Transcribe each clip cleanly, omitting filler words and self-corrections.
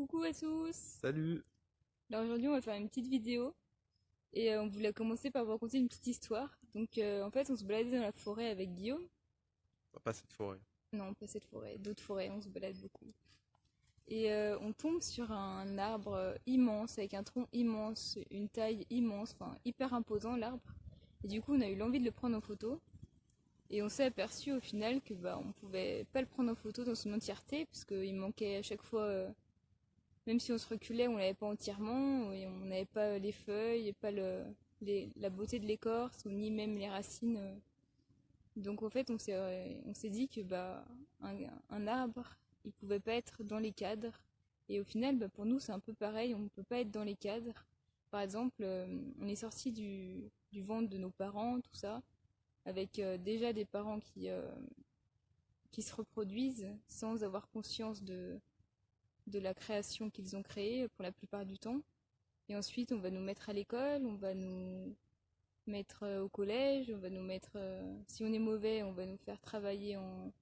Coucou à tous! Salut! Alors aujourd'hui on va faire une petite vidéo et on voulait commencer par vous raconter une petite histoire. Donc en fait on se baladait dans la forêt avec Guillaume. Pas cette forêt. Non, pas cette forêt, d'autres forêts, on se balade beaucoup. Et on tombe sur un arbre immense avec un tronc immense, une taille immense, enfin hyper imposant l'arbre. Et du coup on a eu l'envie de le prendre en photo. Et on s'est aperçu au final que on pouvait pas le prendre en photo dans son entièreté parce qu'il manquait à chaque fois. Même si on se reculait, on l'avait pas entièrement, et on n'avait pas les feuilles, et pas la beauté de l'écorce, ou ni même les racines. Donc en fait, on s'est dit que un arbre, il pouvait pas être dans les cadres. Et au final, pour nous, c'est un peu pareil, on ne peut pas être dans les cadres. Par exemple, on est sorti du ventre de nos parents, tout ça, avec déjà des parents qui se reproduisent sans avoir conscience de la création qu'ils ont créée pour la plupart du temps. Et ensuite, on va nous mettre à l'école, on va nous mettre au collège, on va nous mettre, si on est mauvais, on va nous faire travailler en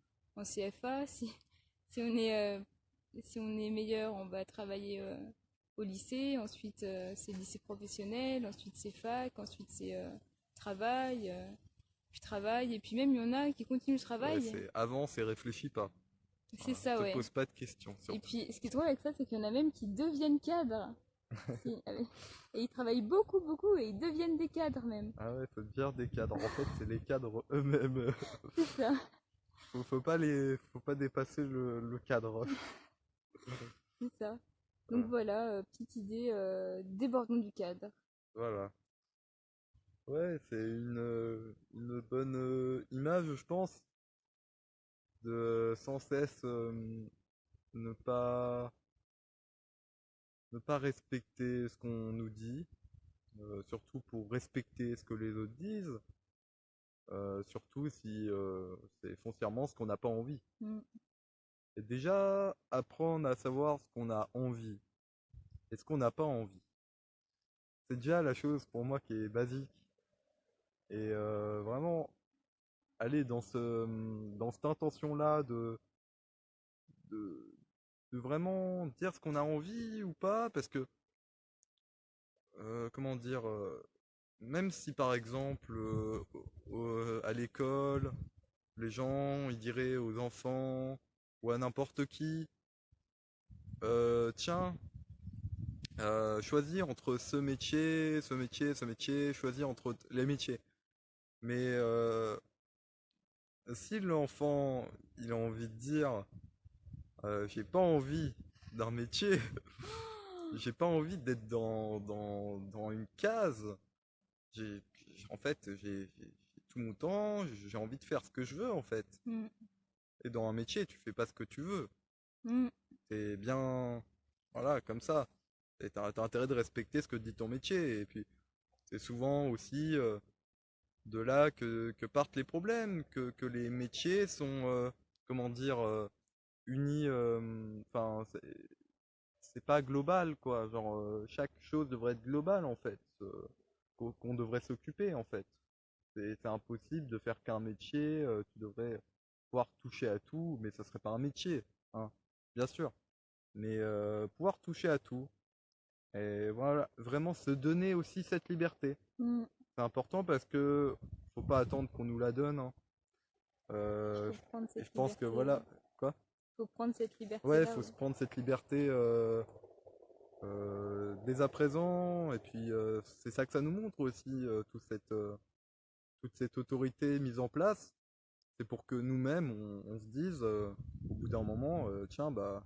CFA. Si on est meilleur, on va travailler au lycée. Ensuite, c'est lycée professionnel. Ensuite, c'est fac. Ensuite, c'est travail. Puis travail. Et puis même, il y en a qui continuent le Ouais, travail. c'est avance et réfléchis pas. C'est Voilà. ça, Te ouais. pose pas de questions Et surtout. puis, ce qui est drôle avec ça, c'est qu'il y en a même qui deviennent cadres. Et ils travaillent beaucoup, beaucoup, et ils deviennent des cadres même. Ah ouais, faut dire des cadres. En fait, c'est les cadres eux-mêmes. C'est ça, Faut pas dépasser le cadre. c'est ça. Donc Voilà. voilà, petite idée, débordons du cadre. Voilà. Ouais, c'est une bonne image, je pense, de sans cesse ne pas ne pas respecter ce qu'on nous dit, surtout pour respecter ce que les autres disent. Surtout si c'est foncièrement ce qu'on n'a pas envie. Mm. Et déjà, apprendre à savoir ce qu'on a envie et ce qu'on n'a pas envie. C'est déjà la chose pour moi qui est basique. Et vraiment, aller dans cette intention-là de, de vraiment dire ce qu'on a envie ou pas, parce que, comment dire, même si par exemple, à l'école, les gens, ils diraient aux enfants ou à n'importe qui, tiens, choisir entre ce métier, ce métier, ce métier, choisir entre les métiers. Mais si l'enfant, il a envie de dire, j'ai pas envie d'un métier, j'ai pas envie d'être dans une case, j'ai, en fait, j'ai tout mon temps, j'ai envie de faire ce que je veux, en fait. Mm. Et dans un métier, tu fais pas ce que tu veux. Mm. C'est bien, voilà, comme ça. Et t'as intérêt de respecter ce que dit ton métier. Et puis, c'est souvent aussi de là que partent les problèmes, que les métiers sont, comment dire, unis. Enfin, c'est pas global, quoi. Genre, chaque chose devrait être globale, en fait. Qu'on devrait s'occuper, en fait. C'est impossible de faire qu'un métier. Tu devrais pouvoir toucher à tout, mais ça serait pas un métier, hein, bien sûr. Mais pouvoir toucher à tout. Et voilà, vraiment se donner aussi cette liberté. Mm. C'est important parce que faut pas attendre qu'on nous la donne, hein. Faut prendre Et je cette pense que liberté. voilà, quoi? Faut prendre cette Ouais, liberté-là, faut se ouais. prendre cette liberté dès à présent. Et puis c'est ça que ça nous montre aussi, toute cette autorité mise en place. C'est pour que nous-mêmes, on se dise, au bout d'un moment, tiens, bah,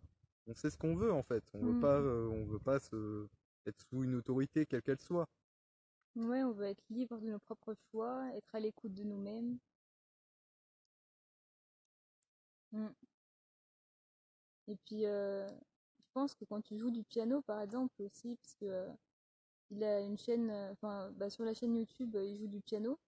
on sait ce qu'on veut en fait. Mm. On veut pas être sous une autorité quelle qu'elle soit. Ouais, on veut être libre de nos propres choix, être à l'écoute de nous-mêmes. Mm. Et puis, je pense que quand tu joues du piano, par exemple, aussi, parce que il a une chaîne, enfin, sur la chaîne YouTube, il joue du piano.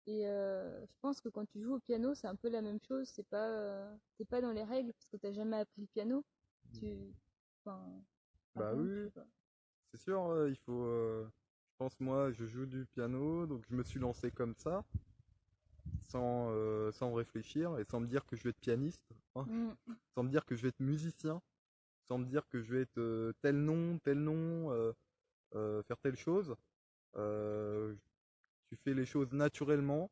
Et je pense que quand tu joues au piano, c'est un peu la même chose. T'es pas dans les règles parce que t'as jamais appris le piano. Tu, enfin, Bah avant, oui, je oui, sais pas. c'est sûr, il faut. Je pense moi, je joue du piano, donc je me suis lancé comme ça, sans réfléchir et sans me dire que je vais être pianiste, hein, Mm. sans me dire que je vais être musicien. sans me dire que je vais être tel nom, faire telle chose. Euh, Tu fais les choses naturellement,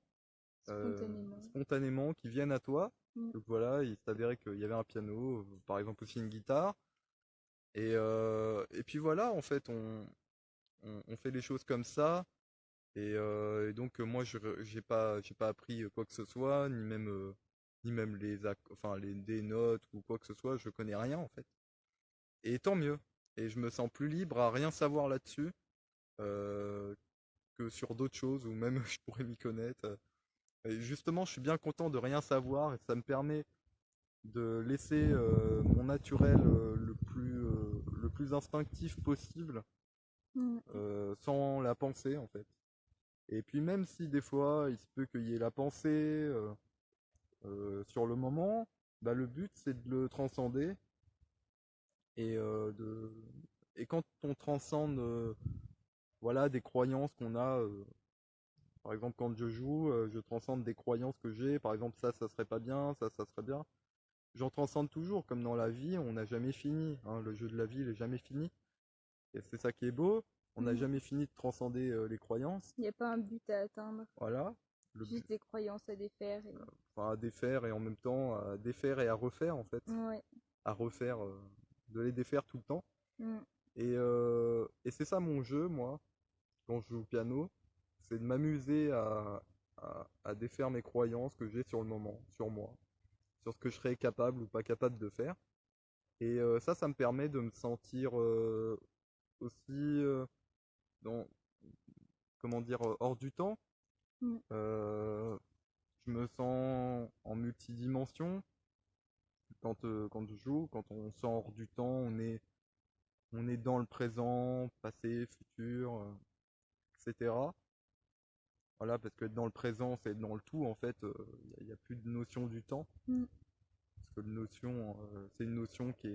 Spontanément. spontanément, qui viennent à toi. Mm. Donc voilà, il s'avérait qu'il y avait un piano, par exemple aussi une guitare. Et puis voilà, en fait, on fait les choses comme ça. Et donc moi, j'ai pas appris quoi que ce soit, ni même enfin, des notes ou quoi que ce soit. Je connais rien en fait. Et tant mieux. Et je me sens plus libre à rien savoir là-dessus euh, que sur d'autres choses, ou même je pourrais m'y connaître. Et justement, je suis bien content de rien savoir et ça me permet de laisser mon naturel le plus instinctif possible, Mm. sans la pensée en fait. Et puis même si des fois il se peut qu'il y ait la pensée sur le moment, bah, le but c'est de le transcender et, et quand on transcende voilà, des croyances qu'on a, par exemple quand je joue, je transcende des croyances que j'ai, par exemple ça serait pas bien, ça serait bien. J'en transcende toujours, comme dans la vie, on n'a jamais fini, hein, le jeu de la vie il est jamais fini. Et c'est ça qui est beau, on n'a Mm. jamais fini de transcender les croyances. Il n'y a pas un but à atteindre, Voilà, le but, juste des croyances à défaire. Et... enfin, à défaire et en même temps à défaire et à refaire en fait, Ouais. à refaire, de les défaire tout le temps. Mm. Et c'est ça mon jeu, moi, quand je joue au piano, c'est de m'amuser à défaire mes croyances que j'ai sur le moment, sur moi, sur ce que je serais capable ou pas capable de faire. Et ça me permet de me sentir aussi dans, comment dire, hors du temps. Mm. Euh, je me sens en multidimension quand je joue, quand on sort hors du temps, on est dans le présent, passé, futur, etc. Voilà, parce que dans le présent, c'est dans le tout, en fait, il n'y a plus de notion du temps. Mm. Parce que c'est une notion qui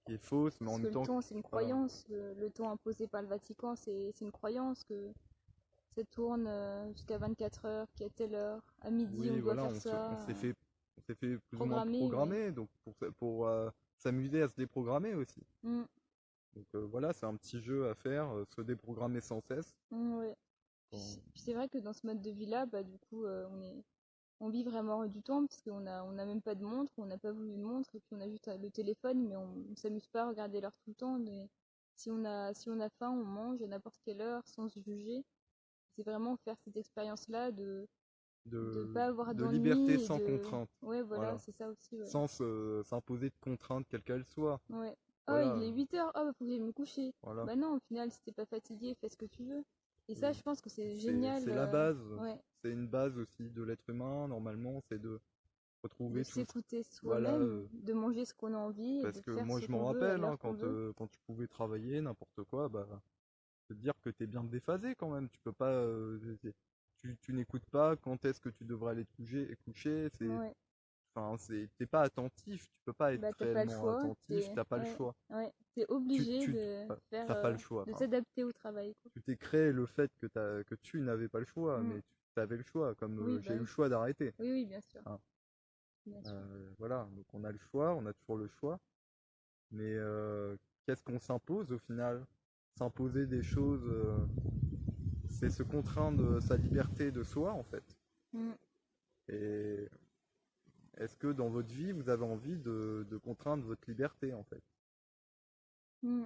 est fausse, mais en Parce que même le temps, temps, c'est une voilà. croyance. Le temps imposé par le Vatican, c'est une croyance que ça tourne jusqu'à 24 heures, qu'à telle heure, à midi, on Oui, doit voilà, faire ça. on s'est fait plus ou moins Programmé, ouais. programmer, donc pour s'amuser à se déprogrammer aussi. Mm. Donc voilà, c'est un petit jeu à faire, se déprogrammer sans cesse. Mm, ouais. Quand- Puis c'est vrai que dans ce mode de vie-là, bah, du coup, on vit vraiment du temps parce on a même pas de montre, on n'a pas voulu une montre et puis on a juste le téléphone, mais on s'amuse pas à regarder l'heure tout le temps. Mais si on a faim, on mange à n'importe quelle heure sans se juger. C'est vraiment faire cette expérience-là de pas avoir de liberté d'ennui et sans de... contrainte. Ouais, voilà, Voilà. c'est ça aussi, ouais. Sans s'imposer de contraintes, quelles qu'elles soient. Ouais. Oh, il Voilà, est 8 heures, oh, bah, faut que j'aille me coucher. voilà. Bah non, au final, si t'es pas fatigué, fais ce que tu veux. Et ça, je pense que c'est génial. C'est la base. Ouais. C'est une base aussi de l'être humain, normalement, c'est de De retrouver tout ce... s'écouter Voilà, soi-même, de manger ce qu'on a envie et parce de que faire moi ce je qu'on m'en veut à rappelle, hein, l'heure qu'on veut. quand tu pouvais travailler, n'importe quoi, bah, te dire que t'es bien déphasé quand même. Tu peux pas... tu n'écoutes pas quand est-ce que tu devrais aller te coucher, Ouais. enfin, t'es pas attentif, tu peux pas être Bah t'as pas le réellement choix. attentif, t'as pas le Ouais. choix. Ouais. T'es obligé de faire, T'as pas le choix, de pardon. s'adapter au travail, quoi. Tu t'es créé le fait que tu n'avais pas le choix, Mm. mais tu avais le choix, comme Oui, bah j'ai eu le oui. choix d'arrêter. Oui, oui, bien sûr. Hein. Bien sûr. Voilà, donc on a le choix, on a toujours le choix, mais qu'est-ce qu'on s'impose au final? S'imposer des choses, c'est se contraindre sa liberté de soi en fait. Mm. Et est-ce que dans votre vie, vous avez envie de contraindre votre liberté en fait? Mm.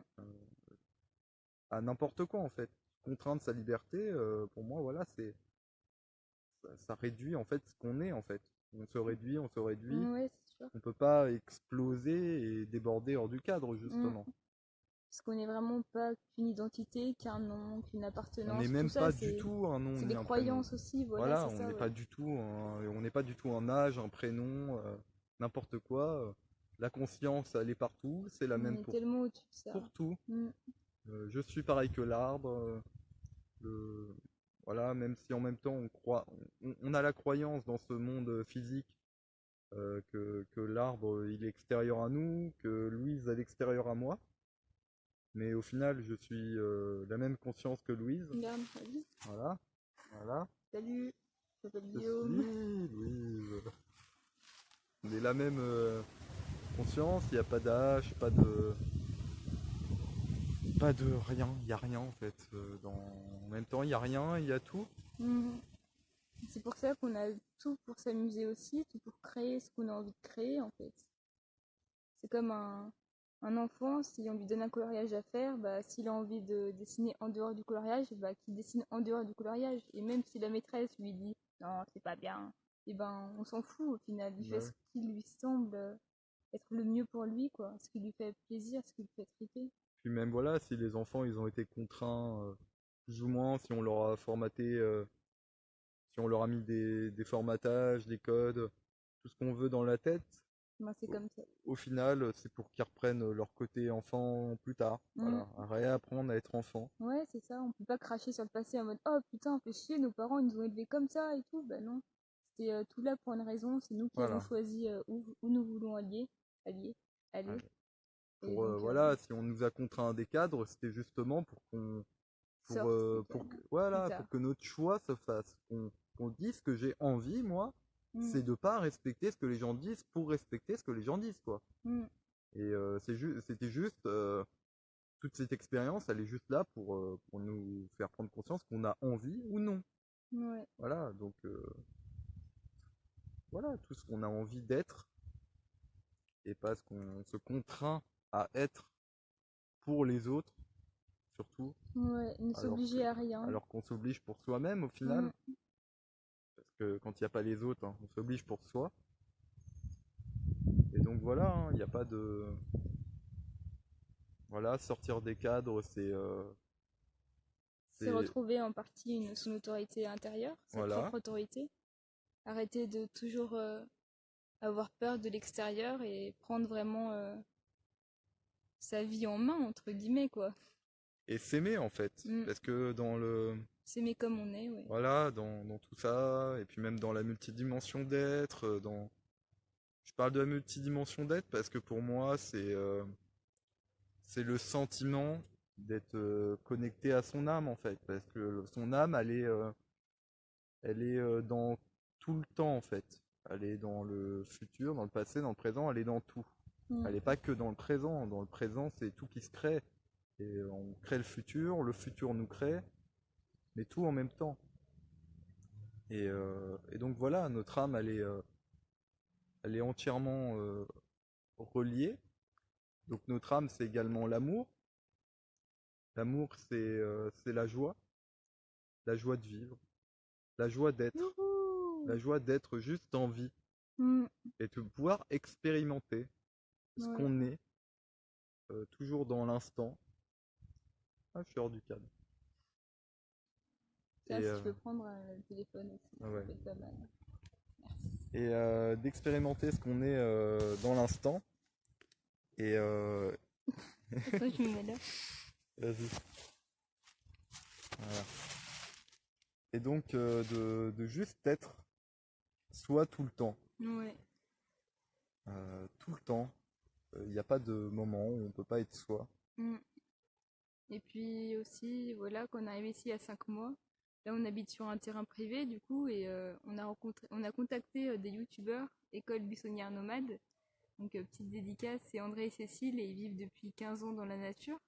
À n'importe quoi en fait. Contraindre sa liberté, pour moi, voilà, ça réduit en fait ce qu'on est en fait. On se réduit, Mm, ouais, c'est sûr. on peut pas exploser et déborder hors du cadre Mm. justement. Parce qu'on n'est vraiment pas qu'une identité, qu'un nom, qu'une On n'est appartenance. Tout même ça, pas du tout un nom c'est ni des un prénom. croyances aussi. Voilà, Voilà, c'est ça, ouais. on n'est pas du tout un âge, un prénom, n'importe quoi. La conscience, elle est partout, c'est la On même est tellement au-dessus de ça. pour tout. Mm. Je suis pareil que l'arbre. Le- voilà, même si en même temps on croit, on a la croyance dans ce monde physique que l'arbre il est extérieur à nous, que Louise est l'extérieur à moi. Mais au final, je suis la même conscience que Louise. Regarde, vas-y. Voilà, voilà. Salut, je m'appelle Je Guillaume. suis Louise. On est la même. conscience, il n'y a pas d'âge, pas de rien, il n'y a rien en fait. En même temps, il n'y a rien, il y a tout. Mhm. C'est pour ça qu'on a tout pour s'amuser aussi, tout pour créer ce qu'on a envie de créer en fait. C'est comme un enfant, si on lui donne un coloriage à faire, bah, s'il a envie de dessiner en dehors du coloriage, bah, qu'il dessine en dehors du coloriage. Et même si la maîtresse lui dit non, c'est pas bien, et ben on s'en fout au final. Il Bah fait ouais. ce qui lui semble être le mieux pour lui, quoi. Ce qui lui fait plaisir, ce qui lui fait triper. Puis même voilà, si les enfants ils ont été contraints, plus ou moins, si on leur a formaté, si on leur a mis des formatages, des codes, tout ce qu'on veut dans la tête, Moi, c'est au, comme ça. au final, c'est pour qu'ils reprennent leur côté enfant plus tard. Mm. Voilà, à réapprendre à être enfant. Ouais, c'est ça. On peut pas cracher sur le passé en mode oh putain, on fait chier, nos parents ils nous ont élevés comme ça et tout. Bah non. C'était tout là pour une raison. C'est nous qui avons Voilà. choisi où nous voulons allier, aller. Ouais. Et Pour donc, voilà, si on nous a contraint à des cadres, c'était justement sorte des cadres plus voilà, tard. pour que notre choix se fasse, qu'on dise que j'ai envie, moi, Mm, c'est de pas respecter ce que les gens disent pour respecter ce que les gens disent, quoi. mm, Et c'était juste, toute cette expérience, elle est juste là pour nous faire prendre conscience qu'on a envie ou non. ouais, Voilà, donc voilà, tout ce qu'on a envie d'être et pas ce qu'on se contraint à être pour les autres, surtout, ouais. Ne alors que, s'obliger à rien. alors qu'on s'oblige pour soi-même au final, Mm, parce que quand il n'y a pas les autres, hein, on s'oblige pour soi. Et donc voilà, hein, il n'y a pas de, voilà, sortir des cadres, c'est c'est, retrouver en partie son autorité intérieure, sa voilà, propre autorité. Arrêter de toujours avoir peur de l'extérieur et prendre vraiment sa vie en main, entre guillemets, quoi. et s'aimer en fait, Mm. parce que dans le, S'aimer comme on est, ouais. voilà, dans tout ça, et puis même dans la multidimension d'être, je parle de la multidimension d'être parce que pour moi, c'est le sentiment d'être connecté à son âme en fait, parce que son âme, elle est dans tout le temps en fait. Elle est dans le futur, dans le passé, dans le présent, elle est dans tout. Elle Mm. n'est pas que dans le présent. Dans le présent, c'est tout qui se crée. Et on crée le futur nous crée, mais tout en même temps. Et donc voilà, notre âme, elle est entièrement reliée. Donc notre âme, c'est également l'amour. L'amour, c'est la joie de vivre, la joie d'être, Youhou. la joie d'être juste en vie Mm. et de pouvoir expérimenter ce Ouais. qu'on est, toujours dans l'instant. Ah, je suis hors du cadre. Tiens, Et, si tu peux prendre le téléphone aussi, ah ça ouais. peut être pas mal. Et d'expérimenter ce qu'on est dans l'instant. Et Attends, je me mets là. vas-y. Voilà. Et donc de juste être soi tout le temps. Ouais. Tout le temps. Il n'y a pas de moment où on peut pas être soi. Mm. Et puis aussi, voilà, qu'on est arrivé ici il y a 5 mois. Là, on habite sur un terrain privé, du coup, et on a contacté des youtubeurs, École Buissonnière Nomade. Donc, petite dédicace, c'est André et Cécile, et ils vivent depuis 15 ans dans la nature.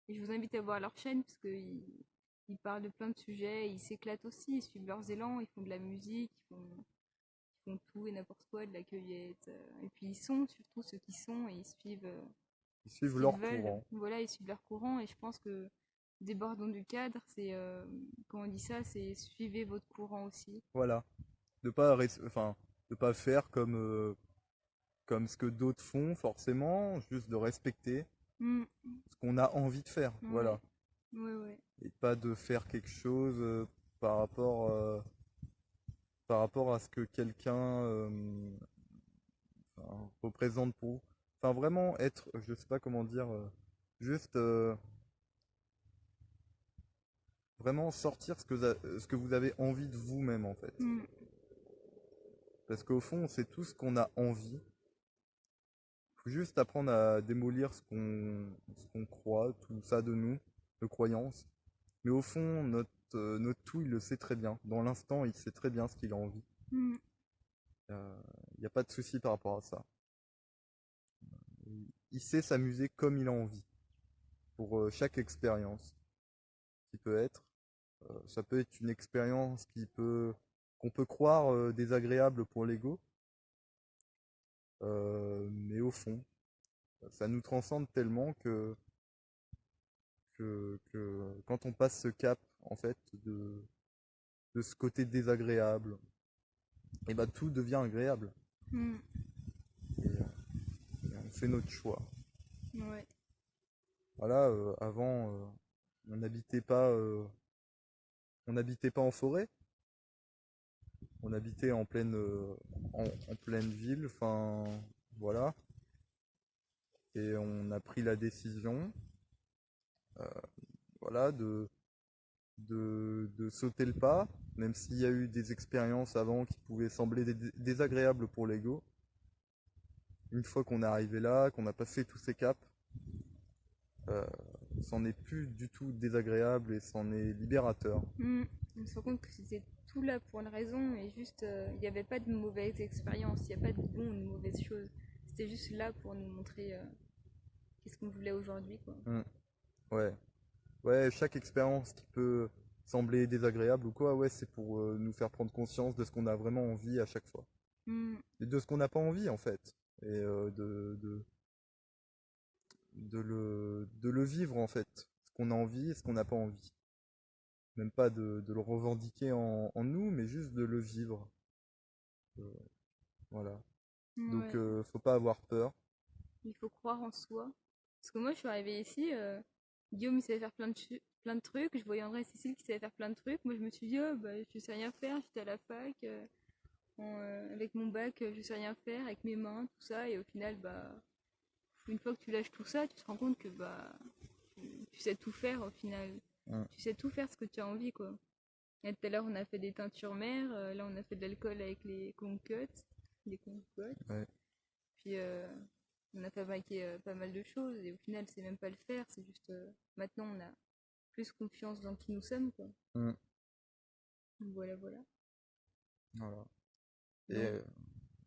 Et je vous invite à voir leur chaîne, parce qu'ils parlent de plein de sujets, ils s'éclatent aussi, ils suivent leurs élans, ils font de la musique, ils font tout et n'importe quoi, de la cueillette. Et puis ils sont, surtout ceux qui sont, et ils suivent Ils ce suivent qu'ils leur veulent. courant. Voilà, ils suivent leur courant, et je pense que débordons du cadre, c'est, quand on dit ça, c'est suivez votre courant aussi. Voilà. Enfin, de pas faire comme ce que d'autres font, forcément, juste de respecter Mm, ce qu'on a envie de faire. ouais, Voilà. ouais, ouais. Et pas de faire quelque chose par rapport, euh, par rapport à ce que quelqu'un enfin, représente pour vous. Enfin, vraiment être, je sais pas comment dire, juste vraiment sortir ce que vous avez envie de vous-même en fait. Mm, Parce qu'au fond, c'est tout ce qu'on a envie. Faut juste apprendre à démolir ce qu'on croit, tout ça de nous, nos croyances. Mais au fond, notre tout, il le sait très bien. Dans l'instant, il sait très bien ce qu'il a envie. mm. Il n'y a pas de souci par rapport à ça. il sait s'amuser comme il a envie pour chaque expérience qui peut être. Ça peut être une expérience qu'on peut croire désagréable pour l'ego, mais au fond, ça nous transcende tellement que quand on passe ce cap, en fait, de ce côté désagréable, et bah tout devient agréable. Mm. Et on fait notre choix. Ouais. Voilà, avant, on n'habitait pas en forêt, on habitait en pleine ville, enfin, voilà. Et on a pris la décision, euh, voilà, de sauter le pas, même s'il y a eu des expériences avant qui pouvaient sembler désagréables pour l'ego. Une fois qu'on est arrivé là, qu'on a passé tous ces caps, euh, c'en est plus du tout désagréable et c'en est libérateur. Mm. On se rend compte que c'était tout là pour une raison et juste, il n'y avait pas de mauvaise expérience, il n'y a pas de bon ou de mauvaise chose. C'était juste là pour nous montrer qu'est-ce qu'on voulait aujourd'hui, quoi. Mm. Ouais, ouais, chaque expérience qui peut sembler désagréable ou quoi, ouais, c'est pour nous faire prendre conscience de ce qu'on a vraiment envie à chaque fois. Mm. Et de ce qu'on n'a pas envie en fait. Et de le vivre en fait. Ce qu'on a envie et ce qu'on n'a pas envie. Même pas de le revendiquer en nous, mais juste de le vivre. Euh, voilà. Donc Ouais. faut pas avoir peur. Il faut croire en soi. Parce que moi, je suis arrivée ici, Guillaume, il savait faire plein de trucs. Je voyais André et Cécile qui savaient faire plein de trucs. Moi, je me suis dit, oh, bah, je sais rien faire. J'étais à la fac, avec mon bac, je sais rien faire, avec mes mains, tout ça. Et au final, bah, une fois que tu lâches tout ça, tu te rends compte que bah, tu sais tout faire au final. Mm. Tu sais tout faire ce que tu as envie, quoi. Et tout à l'heure, on a fait des teintures mères. Là, on a fait de l'alcool avec les concuts. Les concuts. Ouais. Puis on a fabriqué pas mal de choses et au final c'est même pas le faire, c'est juste maintenant on a plus confiance dans qui nous sommes quoi. Mm. Donc voilà voilà. Voilà. Et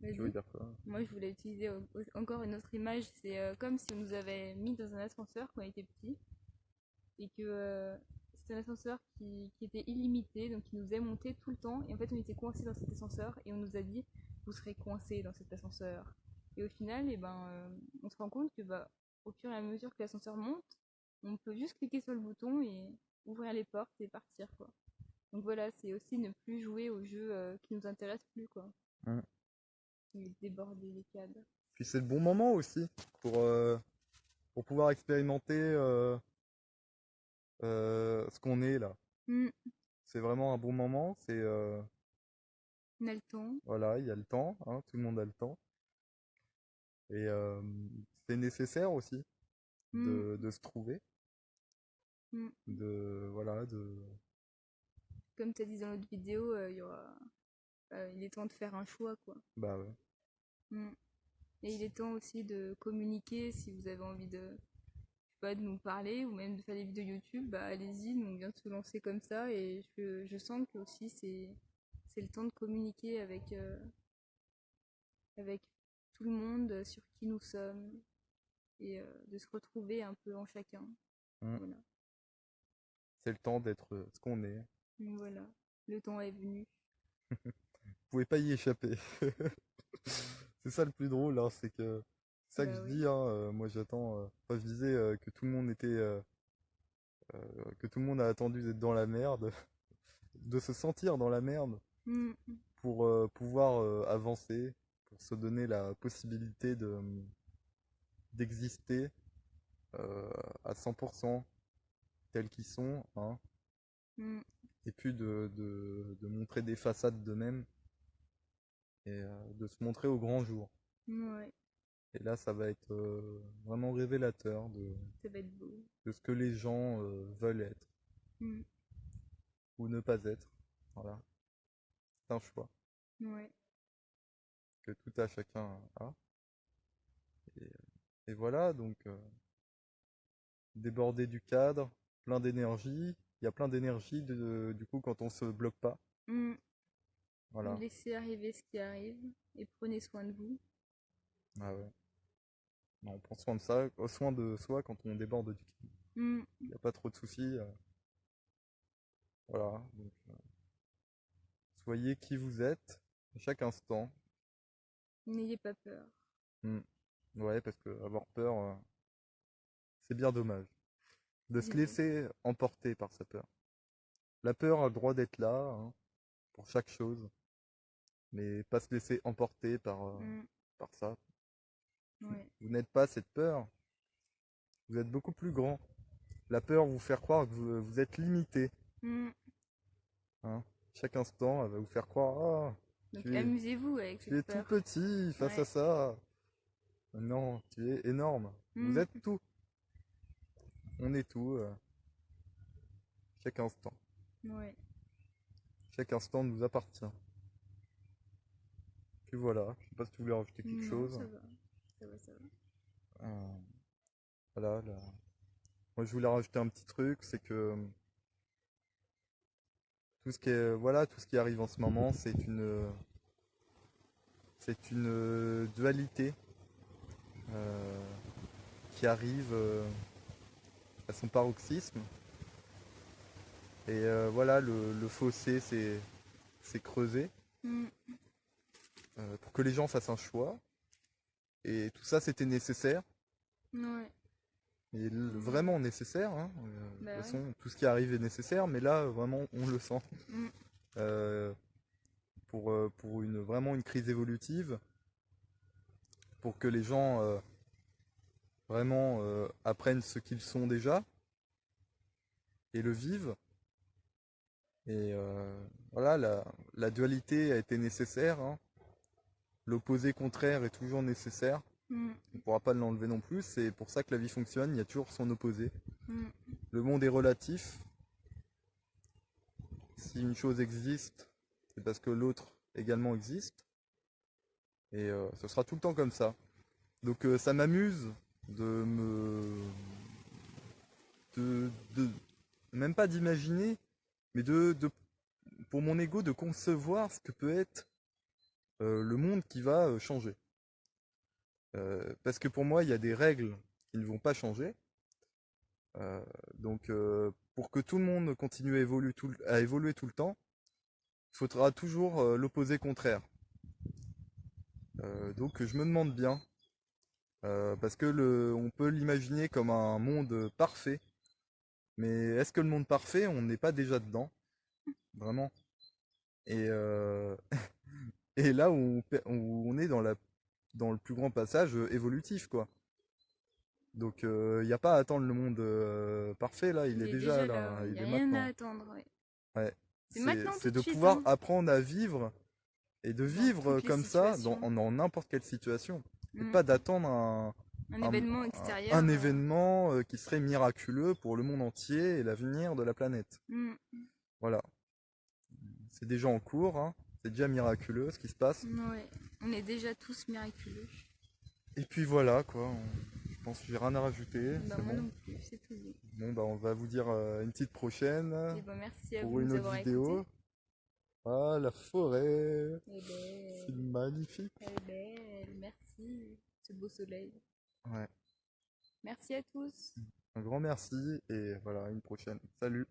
Donc tu veux vas-y. dire quoi? Moi je voulais utiliser encore une autre image, c'est comme si on nous avait mis dans un ascenseur quand on était petit et que c'était un ascenseur qui était illimité, donc qui nous faisait monter tout le temps et en fait on était coincé dans cet ascenseur et on nous a dit vous serez coincé dans cet ascenseur. Et au final, on se rend compte que bah, au fur et à mesure que l'ascenseur monte, on peut juste cliquer sur le bouton et ouvrir les portes et partir quoi. Donc voilà, c'est aussi ne plus jouer aux jeux qui nous intéressent plus quoi. Mm. Et déborder les cadres. Puis c'est le bon moment aussi pour, euh, pour pouvoir expérimenter ce qu'on est là. Mm, C'est vraiment un bon moment. on a le temps. Voilà, il y a le temps, hein, tout le monde a le temps. Et c'est nécessaire aussi Mm, de se trouver, mm. voilà, de, Comme tu as dit dans l'autre vidéo, il est temps de faire un choix quoi. bah ouais. Mm. Et il est temps aussi de communiquer si vous avez envie de, je sais pas, de nous parler ou même de faire des vidéos YouTube, bah allez-y, nous on vient de se lancer comme ça et je sens que aussi c'est le temps de communiquer avec tout le monde sur qui nous sommes et de se retrouver un peu en chacun. Mm. Voilà. C'est le temps d'être ce qu'on est. Donc voilà, le temps est venu. Vous pouvez pas y échapper. C'est ça le plus drôle, hein, c'est ça que Bah je oui. dis, hein, moi j'attends, enfin, je disais que tout le monde que tout le monde a attendu d'être dans la merde, de se sentir dans la merde Mm, pour pouvoir avancer, pour se donner la possibilité d'exister euh, à 100% tels qu'ils sont, hein, mm, et puis de montrer des façades d'eux-mêmes et de se montrer au grand jour. ouais, Et là, ça va être vraiment révélateur ça va être beau. de ce que les gens veulent être Mm, ou ne pas être. Voilà, c'est un choix ouais. que tout à chacun a. Et, et voilà, donc déborder du cadre, plein d'énergie. Il y a plein d'énergie du coup quand on se bloque pas. Mm. Voilà. Laissez arriver ce qui arrive et prenez soin de vous. Ah ouais. On prend soin de ça, soin de soi quand on déborde du kiff. Mm. Il n'y a pas trop de soucis. Voilà. Donc, soyez qui vous êtes à chaque instant. N'ayez pas peur. Mm. Ouais, parce que avoir peur, c'est bien dommage. De se laisser emporter par sa peur. La peur a le droit d'être là, hein, pour chaque chose, mais pas se laisser emporter Mm. par ça. Ouais. Vous n'êtes pas cette peur, vous êtes beaucoup plus grand. La peur vous faire croire que vous êtes limité, Mm. hein. Chaque instant, elle va vous faire croire, ah, Donc tu es, amusez-vous avec tu cette es tout peur. petit face à Ouais. ça. Non, tu es énorme. Vous Mm. êtes tout. On est tout, chaque instant. Ouais. Chaque instant nous appartient. Puis voilà, je sais pas si tu voulais rajouter quelque Non, chose. ça va. Ça va, ça va. Euh, voilà, moi je voulais rajouter un petit truc, c'est que tout ce qui est, voilà, tout ce qui arrive en ce moment, c'est une dualité euh, qui arrive à son paroxysme. Et voilà, le fossé s'est creusé Mm. pour que les gens fassent un choix. Et tout ça, c'était nécessaire. Ouais. Et vraiment nécessaire, hein. De Bah toute ouais. façon, tout ce qui arrive est nécessaire, mais là, vraiment, on le sent. Mm. Euh, pour vraiment une crise évolutive, pour que les gens vraiment apprennent ce qu'ils sont déjà et le vivent. Et voilà, la dualité a été nécessaire, hein. L'opposé contraire est toujours nécessaire. Mm. On ne pourra pas l'enlever non plus. C'est pour ça que la vie fonctionne. Il y a toujours son opposé. Mm. Le monde est relatif. Si une chose existe, c'est parce que l'autre également existe. Et ce sera tout le temps comme ça. Donc ça m'amuse de me... de même pas d'imaginer, mais pour mon ego, de concevoir ce que peut être le monde qui va changer. Parce que pour moi, il y a des règles qui ne vont pas changer. Euh, donc, pour que tout le monde continue à évoluer tout le temps, il faudra toujours l'opposé contraire. Donc, je me demande bien, parce que on peut l'imaginer comme un monde parfait, mais est-ce que le monde parfait, on n'est pas déjà dedans, vraiment? Et, et là où on est dans le plus grand passage évolutif, quoi. Donc, il n'y a pas à attendre le monde parfait, là, il Il est est déjà déjà là, là, ouais. Il il n'y a est rien à maintenant. attendre, ouais. Ouais. C'est maintenant tout C'est de de suite, pouvoir hein, apprendre à vivre et de dans vivre toutes les comme ça situations. dans n'importe quelle situation. Et Mm. pas d'attendre Un un, événement un extérieur. événement qui serait miraculeux pour le monde entier et l'avenir de la planète. Mm. Voilà. C'est déjà en cours, hein. C'est déjà miraculeux ce qui se passe. Ouais. On est déjà tous miraculeux. Et puis voilà, quoi. Je pense que j'ai rien à rajouter. Bah, C'est moi bon. non plus, c'est tout bon. Bon, bah, on va vous dire une petite prochaine Et bah, merci à pour vous de une nous autre avoir écoutés. vidéo. Ah, la forêt. Elle est C'est belle, magnifique. elle est belle, merci. Ce beau soleil. Ouais. Merci à tous. Un grand merci et voilà, à une prochaine. Salut.